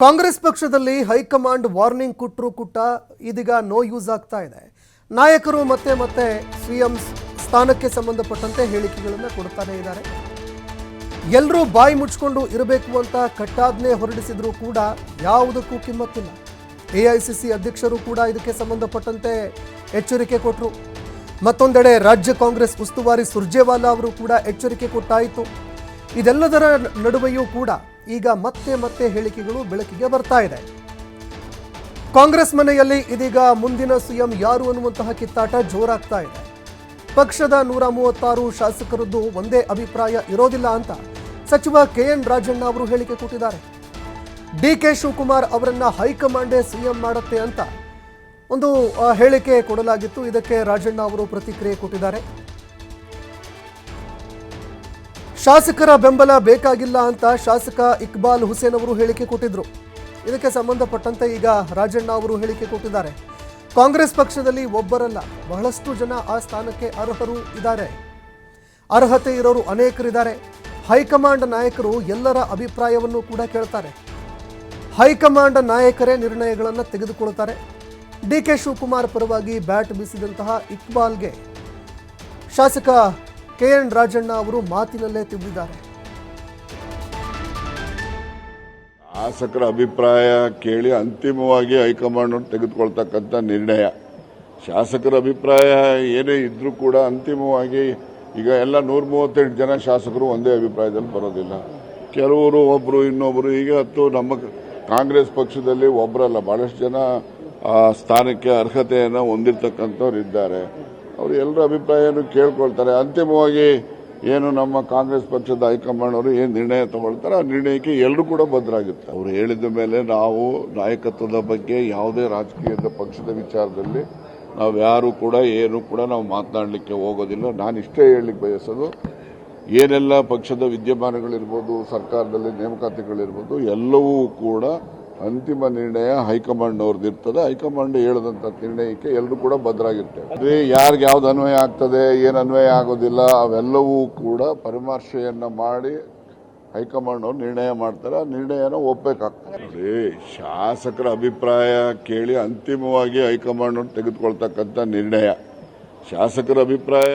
ಕಾಂಗ್ರೆಸ್ ಪಕ್ಷದಲ್ಲಿ high command warning ಕೊಟ್ಟರು ಇದೀಗ ನೋ ಯೂಸ್ ಆಗ್ತಾ ಇದೆ. ನಾಯಕರು ಮತ್ತೆ ಮತ್ತೆ ಸಿಎಂ ಸ್ಥಾನಕ್ಕೆ ಸಂಬಂಧಪಟ್ಟಂತೆ ಹೇಳಿಕೆಗಳನ್ನು ಕೊಡ್ತಾನೆ ಇದ್ದಾರೆ. ಎಲ್ಲರೂ ಬಾಯಿ ಮುಚ್ಚಿಕೊಂಡು ಇರಬೇಕು ಅಂತ ಕಟ್ಟಾಜ್ಞೆ ಹೊರಡಿಸಿದ್ರು ಕೂಡ ಯಾವುದಕ್ಕೂ ಕಿಮ್ಮತ್ತಿಲ್ಲ. ಎಐಸಿಸಿ ಅಧ್ಯಕ್ಷರು ಕೂಡ ಇದಕ್ಕೆ ಸಂಬಂಧಪಟ್ಟಂತೆ ಎಚ್ಚರಿಕೆ ಕೊಟ್ಟರು. ಮತ್ತೊಂದೆಡೆ ರಾಜ್ಯ ಕಾಂಗ್ರೆಸ್ ಉಸ್ತುವಾರಿ ಸುರ್ಜೇವಾಲಾ ಅವರು ಕೂಡ ಎಚ್ಚರಿಕೆ ಕೊಟ್ಟಾಯಿತು. ಇದೆಲ್ಲದರ ನಡುವೆಯೂ ಕೂಡ ಈಗ ಮತ್ತೆ ಮತ್ತೆ ಹೇಳಿಕೆಗಳು ಬೆಳಕಿಗೆ ಬರ್ತಾ ಇದೆ. ಕಾಂಗ್ರೆಸ್ ಮನೆಯಲ್ಲಿ ಇದೀಗ ಮುಂದಿನ ಸಿಎಂ ಯಾರು ಅನ್ನುವಂತಹ ಕಿತ್ತಾಟ ಜೋರಾಗ್ತಾ ಇದೆ. ಪಕ್ಷದ 136 ಶಾಸಕರದ್ದು ಒಂದೇ ಅಭಿಪ್ರಾಯ ಇರೋದಿಲ್ಲ ಅಂತ ಸಚಿವ ಕೆಎನ್ ರಾಜಣ್ಣ ಅವರು ಹೇಳಿಕೆ ಕೊಟ್ಟಿದ್ದಾರೆ. ಡಿಕೆ ಶಿವಕುಮಾರ್ ಅವರನ್ನ ಹೈಕಮಾಂಡೇ ಸಿಎಂ ಮಾಡುತ್ತೆ ಅಂತ ಒಂದು ಹೇಳಿಕೆ ಕೊಡಲಾಗಿತ್ತು. ಇದಕ್ಕೆ ರಾಜಣ್ಣ ಅವರು ಪ್ರತಿಕ್ರಿಯೆ ಕೊಟ್ಟಿದ್ದಾರೆ. ಶಾಸಕರ ಬೆಂಬಲ ಬೇಕಾಗಿಲ್ಲ ಅಂತ ಶಾಸಕ ಇಕ್ಬಾಲ್ ಹುಸೇನ್ ಅವರು ಹೇಳಿಕೆ ಕೊಟ್ಟಿದ್ರು. ಇದಕ್ಕೆ ಸಂಬಂಧಪಟ್ಟಂತೆ ಈಗ ರಾಜಣ್ಣ ಅವರು ಹೇಳಿಕೆ ಕೊಟ್ಟಿದ್ದಾರೆ. ಕಾಂಗ್ರೆಸ್ ಪಕ್ಷದಲ್ಲಿ ಒಬ್ಬರಲ್ಲ, ಬಹಳಷ್ಟು ಜನ ಆ ಸ್ಥಾನಕ್ಕೆ ಅರ್ಹರು ಇದ್ದಾರೆ, ಅರ್ಹತೆ ಇರೋರು ಅನೇಕರಿದ್ದಾರೆ. ಹೈಕಮಾಂಡ್ ನಾಯಕರು ಎಲ್ಲರ ಅಭಿಪ್ರಾಯವನ್ನು ಕೂಡ ಕೇಳ್ತಾರೆ. ಹೈಕಮಾಂಡ್ ನಾಯಕರೇ ನಿರ್ಣಯಗಳನ್ನು ತೆಗೆದುಕೊಳ್ತಾರೆ. ಡಿಕೆ ಶಿವಕುಮಾರ್ ಪರವಾಗಿ ಬ್ಯಾಟ್ ಬೀಸಿದಂತಹ ಇಕ್ಬಾಲ್ಗೆ ಶಾಸಕ ಕೆಎನ್ ರಾಜಣ್ಣ ಅವರು ಮಾತಿನಲ್ಲೇ ತಿದ್ದಿದ್ದಾರೆ. ಶಾಸಕರ ಅಭಿಪ್ರಾಯ ಕೇಳಿ ಅಂತಿಮವಾಗಿ ಹೈಕಮಾಂಡ್ ತೆಗೆದುಕೊಳ್ತಕ್ಕಂಥ ನಿರ್ಣಯ. ಶಾಸಕರ ಅಭಿಪ್ರಾಯ ಏನೇ ಇದ್ರೂ ಕೂಡ ಅಂತಿಮವಾಗಿ ಈಗ ಎಲ್ಲ 138 ಜನ ಶಾಸಕರು ಒಂದೇ ಅಭಿಪ್ರಾಯದಲ್ಲಿ ಬರೋದಿಲ್ಲ. ಕೆಲವರು ಒಬ್ಬರು ಇನ್ನೊಬ್ಬರು ಈಗ ನಮ್ಮ ಕಾಂಗ್ರೆಸ್ ಪಕ್ಷದಲ್ಲಿ ಒಬ್ಬರಲ್ಲ, ಬಹಳಷ್ಟು ಜನ ಆ ಸ್ಥಾನಕ್ಕೆ ಅರ್ಹತೆಯನ್ನು ಹೊಂದಿರತಕ್ಕಂಥವ್ರು ಇದ್ದಾರೆ. ಅವರು ಎಲ್ಲರ ಅಭಿಪ್ರಾಯವನ್ನು ಕೇಳ್ಕೊಳ್ತಾರೆ. ಅಂತಿಮವಾಗಿ ಏನು ನಮ್ಮ ಕಾಂಗ್ರೆಸ್ ಪಕ್ಷದ ಹೈಕಮಾಂಡ್ ಅವರು ಏನು ನಿರ್ಣಯ ತಗೊಳ್ತಾರೆ ಆ ನಿರ್ಣಯಕ್ಕೆ ಎಲ್ಲರೂ ಕೂಡ ಬದ್ಧರಾಗಿರ್ತಾರೆ. ಅವರು ಹೇಳಿದ ಮೇಲೆ ನಾವು ನಾಯಕತ್ವದ ಬಗ್ಗೆ ಯಾವುದೇ ರಾಜಕೀಯದ ಪಕ್ಷದ ವಿಚಾರದಲ್ಲಿ ನಾವು ಯಾರು ಕೂಡ ಏನು ಕೂಡ ನಾವು ಮಾತನಾಡಲಿಕ್ಕೆ ಹೋಗೋದಿಲ್ಲ. ನಾನು ಇಷ್ಟೇ ಹೇಳಲಿಕ್ಕೆ ಬಯಸೋದು, ಏನೆಲ್ಲ ಪಕ್ಷದ ವಿದ್ಯಮಾನಗಳಿರ್ಬೋದು, ಸರ್ಕಾರದಲ್ಲಿ ನೇಮಕಾತಿಗಳಿರ್ಬೋದು, ಎಲ್ಲವೂ ಕೂಡ ಅಂತಿಮ ನಿರ್ಣಯ ಹೈಕಮಾಂಡ್ ಅವ್ರದ್ದಿರ್ತದೆ. ಹೈಕಮಾಂಡ್ ಹೇಳದಂತ ನಿರ್ಣಯಕ್ಕೆ ಎಲ್ಲರೂ ಕೂಡ ಬದ್ಧರಾಗಿರ್ತೇವೆ. ಯಾರಿಗೆ ಯಾವ್ದು ಅನ್ವಯ ಆಗ್ತದೆ, ಏನು ಅನ್ವಯ ಆಗೋದಿಲ್ಲ, ಅವೆಲ್ಲವೂ ಕೂಡ ಪರಾಮರ್ಶೆಯನ್ನ ಮಾಡಿ ಹೈಕಮಾಂಡ್ ಅವರು ನಿರ್ಣಯ ಮಾಡ್ತಾರೆ. ಆ ನಿರ್ಣಯನ ಒಪ್ಪಬೇಕಾಗ್ತದೆ. ನೋಡಿ, ಶಾಸಕರ ಅಭಿಪ್ರಾಯ ಕೇಳಿ ಅಂತಿಮವಾಗಿ ಹೈಕಮಾಂಡ್ ತೆಗೆದುಕೊಳ್ತಕ್ಕಂಥ ನಿರ್ಣಯ. ಶಾಸಕರ ಅಭಿಪ್ರಾಯ